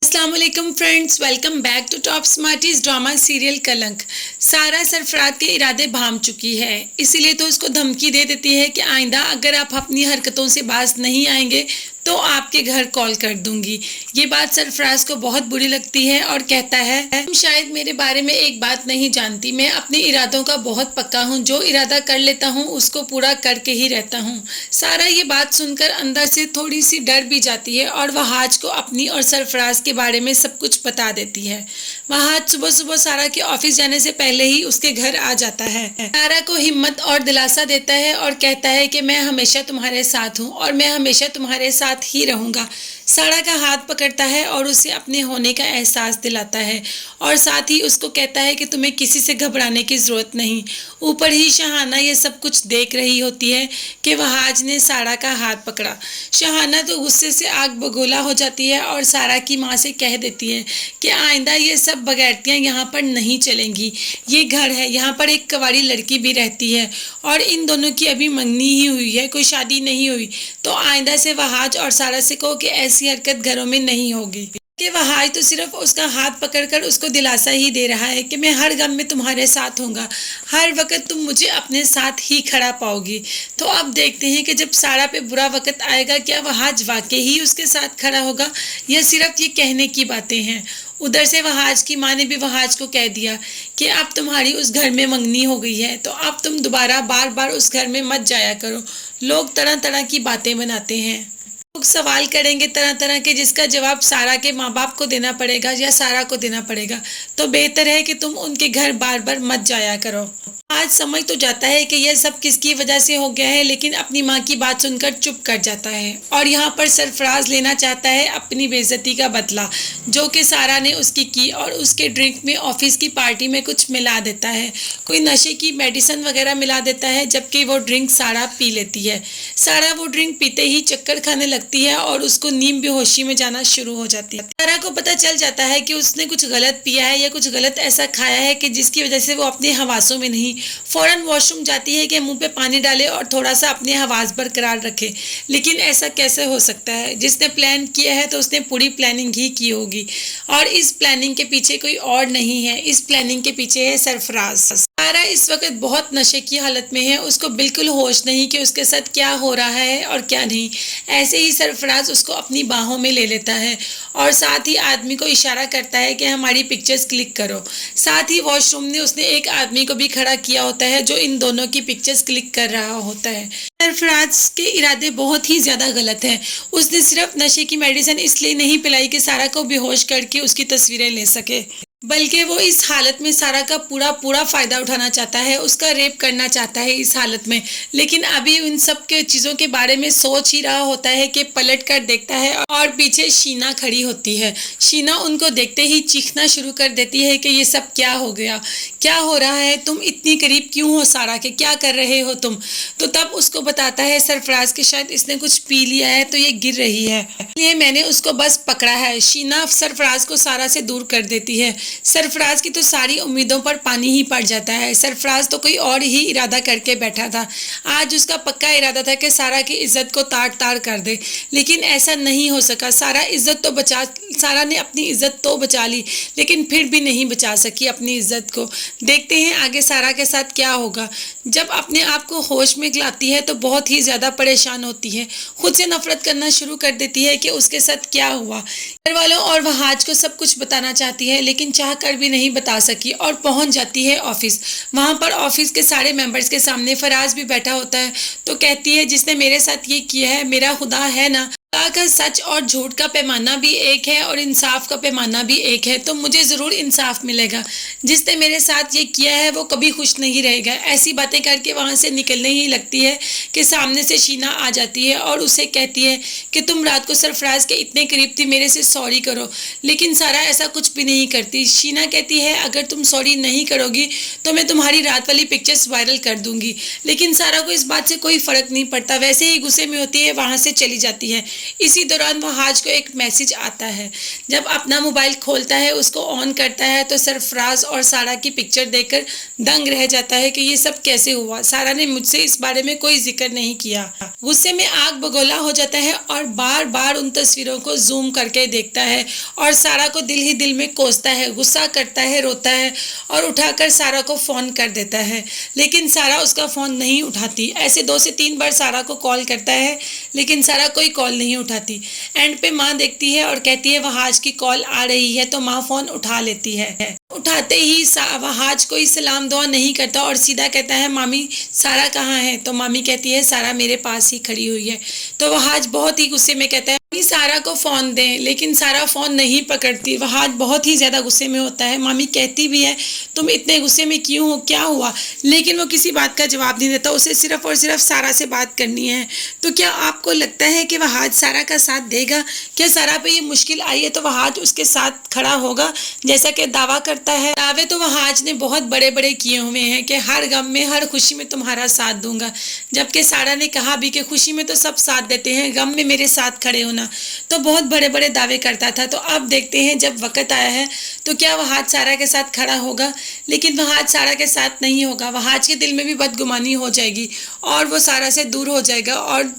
अस्सलाम वालेकुम friends, welcome back to Top Smarties drama serial Kalank. Sara Sarfaraz के इरादे भांप चुकी है, इसीलिए तो उसको धमकी दे देती है कि आइंदा अगर आप अपनी हरकतों से बाज नहीं आएंगे तो आपके घर कॉल कर दूंगी। ये बात सरफराज को बहुत बुरी लगती है और कहता है, तुम शायद मेरे बारे में एक बात नहीं जानती, मैं अपने इरादों का बहुत पक्का हूँ, जो इरादा कर लेता हूँ उसको पूरा करके ही रहता हूँ। सारा ये बात सुनकर अंदर से थोड़ी सी डर भी जाती है और वह आज को अपनी और सरफराज के बारे में सब कुछ बता देती है। वह आज सुबह सुबह सारा के ऑफिस जाने से पहले ही उसके घर आ जाता है। सारा को हिम्मत और दिलासा देता है और कहता है कि मैं हमेशा तुम्हारे साथ हूँ और मैं हमेशा तुम्हारे साथ ही रहूंगा। सारा का हाथ पकड़ता है और उसे अपने होने का एहसास दिलाता है और साथ ही उसको कहता है कि तुम्हें किसी से घबराने की ज़रूरत नहीं। ऊपर ही शहाना ये सब कुछ देख रही होती है कि वहाज ने सारा का हाथ पकड़ा। शहाना तो गुस्से से आग बगोला हो जाती है और सारा की माँ से कह देती है कि आइंदा ये सब बगैरतियाँ यहाँ पर नहीं चलेंगी। ये घर है, यहाँ पर एक कवारी लड़की भी रहती है और इन दोनों की अभी मंगनी ही हुई है, कोई शादी नहीं हुई। तो आइंदा से वहाज और सारा से कहो कि ऐसी हरकत घरों में नहीं होगी। कि वहाज तो सिर्फ उसका हाथ पकड़कर उसको दिलासा ही दे रहा है कि मैं हर गम में तुम्हारे साथ होऊंगा, हर वक्त तुम मुझे अपने साथ ही खड़ा पाओगी। तो अब देखते हैं कि जब सारा पे बुरा वक्त आएगा क्या वहाज वाकई ही उसके साथ खड़ा होगा या सिर्फ ये कहने की बातें हैं। उधर से वहाज की माँ ने भी वहाज को कह दिया कि अब तुम्हारी उस घर में मंगनी हो गई है, तो अब तुम दोबारा बार बार उस घर में मत जाया करो। लोग तरह तरह की बातें बनाते हैं, लोग सवाल करेंगे तरह तरह के, जिसका जवाब सारा के माँ बाप को देना पड़ेगा या सारा को देना पड़ेगा। तो बेहतर है कि तुम उनके घर बार बार मत जाया करो। आज समझ तो जाता है कि यह सब किसकी वजह से हो गया है, लेकिन अपनी माँ की बात सुनकर चुप कर जाता है और यहाँ पर सरफराज लेना चाहता है अपनी बेइज्जती का बदला जो कि सारा ने उसकी की और उसके ड्रिंक में ऑफिस की पार्टी में कुछ मिला देता है, कोई नशे की मेडिसिन वगैरह मिला देता है, जबकि वो ड्रिंक सारा पी लेती है। सारा वो ड्रिंक पीते ही चक्कर खाने लगती है और उसको नींद बेहोशी में जाना शुरू हो जाती है। सारा को पता चल जाता है कि उसने कुछ गलत पिया है या कुछ गलत ऐसा खाया है कि जिसकी वजह से वो अपने हवासों में नहीं। फौरन वॉशरूम जाती है कि मुंह पे पानी डाले और थोड़ा सा अपने हवास बरकरार रखे, लेकिन ऐसा कैसे हो सकता है। जिसने प्लान किया है तो उसने पूरी प्लानिंग ही की होगी और इस प्लानिंग के पीछे कोई और नहीं है, इस प्लानिंग के पीछे है सरफराज। सारा इस वक्त बहुत नशे की हालत में है, उसको बिल्कुल होश नहीं कि उसके साथ क्या हो रहा है और क्या नहीं। ऐसे ही सरफराज उसको अपनी बाहों में ले लेता है और साथ ही आदमी को इशारा करता है कि हमारी पिक्चर्स क्लिक करो। साथ ही वॉशरूम में उसने एक आदमी को भी खड़ा किया होता है जो इन दोनों की पिक्चर्स क्लिक कर रहा होता है। सरफराज के इरादे बहुत ही ज्यादा गलत हैं। उसने सिर्फ नशे की मेडिसिन इसलिए नहीं पिलाई कि सारा को बेहोश करके उसकी तस्वीरें ले सके, बल्कि वो इस हालत में सारा का पूरा पूरा फायदा उठाना चाहता है, उसका रेप करना चाहता है इस हालत में। लेकिन अभी उन सब के चीज़ों के बारे में सोच ही रहा होता है कि पलट कर देखता है और पीछे शीना खड़ी होती है। शीना उनको देखते ही चीखना शुरू कर देती है कि ये सब क्या हो गया, क्या हो रहा है, तुम इतनी करीब क्यों हो सारा के, क्या कर रहे हो तुम। तो तब उसको बताता है सरफराज के शायद इसने कुछ पी लिया है तो ये गिर रही है, इसलिए मैंने उसको बस पकड़ा है। शीना सरफराज को सारा से दूर कर देती है। सरफराज की तो सारी उम्मीदों पर पानी ही पड़ जाता है। सरफराज तो कोई और ही इरादा करके बैठा था। आज उसका पक्का इरादा था कि सारा की इज्जत को तार तार कर दे, लेकिन ऐसा नहीं हो सका। सारा ने अपनी इज्जत तो बचा ली, लेकिन फिर भी नहीं बचा सकी अपनी इज्जत को। देखते हैं आगे सारा के साथ क्या होगा। जब अपने आप को होश में लाती है तो बहुत ही ज़्यादा परेशान होती है, खुद से नफरत करना शुरू कर देती है कि उसके साथ क्या हुआ। घर वालों और वहाज को सब कुछ बताना चाहती है, लेकिन चाह कर भी नहीं बता सकी और पहुंच जाती है ऑफिस। वहां पर ऑफिस के सारे मेंबर्स के सामने फराज भी बैठा होता है। तो कहती है, जिसने मेरे साथ ये किया है मेरा खुदा है ना, का सच और झूठ का पैमाना भी एक है और इंसाफ का पैमाना भी एक है, तो मुझे ज़रूर इंसाफ मिलेगा। जिसने मेरे साथ ये किया है वो कभी खुश नहीं रहेगा। ऐसी बातें करके वहाँ से निकलने ही लगती है कि सामने से शीना आ जाती है और उसे कहती है कि तुम रात को सरफराज के इतने करीब थी, मेरे से सॉरी करो। लेकिन सारा ऐसा कुछ भी नहीं करती। शीना कहती है, अगर तुम सॉरी नहीं करोगी तो मैं तुम्हारी रात वाली पिक्चर्स वायरल कर दूंगी। लेकिन सारा को इस बात से कोई फ़र्क नहीं पड़ता, वैसे ही गुस्से में होती है, वहाँ से चली जाती है। इसी दौरान वहाज को एक मैसेज आता है। जब अपना मोबाइल खोलता है, उसको ऑन करता है तो सरफराज और सारा की पिक्चर देखकर दंग रह जाता है कि ये सब कैसे हुआ। सारा ने मुझसे इस बारे में कोई जिक्र नहीं किया। गुस्से में आग बगोला हो जाता है और बार बार उन तस्वीरों को जूम करके देखता है और सारा को दिल ही दिल में कोसता है, गुस्सा करता है, रोता है और उठाकर सारा को फ़ोन कर देता है। लेकिन सारा उसका फ़ोन नहीं उठाती। ऐसे 2 से 3 बार सारा को कॉल करता है लेकिन सारा कोई कॉल नहीं उठाती। एंड पे माँ देखती है और कहती है वहाज की कॉल आ रही है, तो माँ फ़ोन उठा लेती है। उठाते ही वहाज कोई सलाम दुआ नहीं करता और सीधा कहता है मामी सारा कहाँ है। तो मामी कहती है सारा मेरे पास ही खड़ी हुई है। तो वहाज बहुत ही गुस्से में कहता है मामी सारा को फ़ोन दें, लेकिन सारा फ़ोन नहीं पकड़ती। वहाज बहुत ही ज़्यादा गुस्से में होता है। मामी कहती भी है तुम इतने गुस्से में क्यों हो, क्या हुआ, लेकिन वो किसी बात का जवाब नहीं देता। उसे सिर्फ और सिर्फ सारा से बात करनी है। तो क्या आपको लगता है कि वहाज सारा का साथ देगा? क्या सारा पे ये मुश्किल आई है तो वहाज उसके साथ खड़ा होगा जैसा कि दावा करता है? दावे तो वहाज ने बहुत बड़े बड़े किए हुए हैं कि हर गम में हर खुशी में तुम्हारा साथ दूंगा, जबकि सारा ने कहा भी कि खुशी में तो सब साथ देते हैं, गम में मेरे साथ खड़े होना। तो बहुत बड़े बड़े दावे करता था। तो अब देखते हैं जब वक्त आया है तो क्या वहाज सारा के साथ खड़ा होगा। लेकिन वहाज सारा के साथ नहीं होगा। वहाज के दिल में भी बदगुमानी हो जाएगी और वो सारा से दूर हो जाएगा और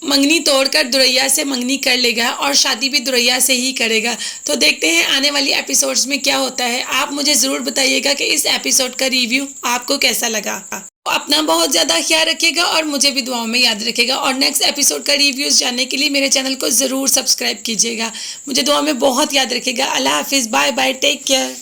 मंगनी तोड़कर दुरैया से मंगनी कर लेगा और शादी भी दुरैया से ही करेगा। तो देखते हैं आने वाली एपिसोड्स में क्या होता है। आप मुझे ज़रूर बताइएगा कि इस एपिसोड का रिव्यू आपको कैसा लगा। अपना बहुत ज़्यादा ख्याल रखिएगा और मुझे भी दुआओं में याद रखिएगा। और नेक्स्ट एपिसोड का रिव्यूज़ जानने के लिए मेरे चैनल को ज़रूर सब्सक्राइब कीजिएगा। मुझे दुआ में बहुत याद रखिएगा। अल्लाह हाफिज़, बाय बाय, टेक केयर।